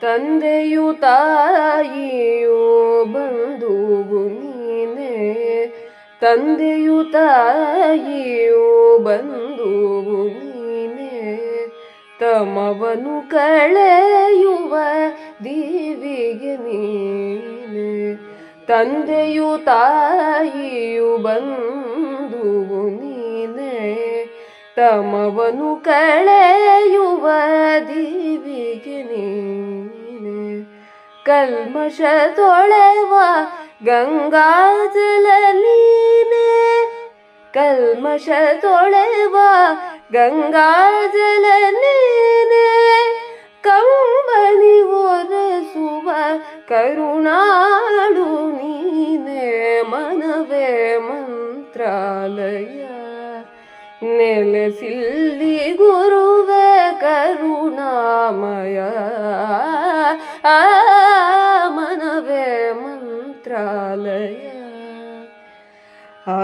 ತಂದೆಯು ತಾಯಿಯು ಬಂಧುವು ನೀನೆ, ತಂದೆಯು ತಾಯಿಯು ಬಂಧುವು ನೀನೆ, ತಮವನು ಕಳೆಯುವ ದಿವಿಗೆ ನೀನೆ. ತಂದೆಯು ತಾಯಿಯು ಬಂಧುವು ನೀನೆ, ತಮವನು ಕಳೆಯುವ ದಿವಿಗೆ ನೀನೆ. ಕಲ್ಮಶ ತೊಳೆವ ಗಂಗಾಜಲ ನೀನೆ, ಕಲ್ಮಶ ತೊಳೆವ ಗಂಗಾಜಲ ನೀನೆ, ಕಂಬನಿ ಒರೆಸುವ ಕರುಣಾಳು ನೀನೆ. ಮನವೇ ಮಂತ್ರಾಲಯ ನೆಲೆಸಿಲ್ಲಿ ಗುರುವೇ ಕರುಣಾಮಯ, ಮನವೇ ಮಂತ್ರಾಲಯ. ಆ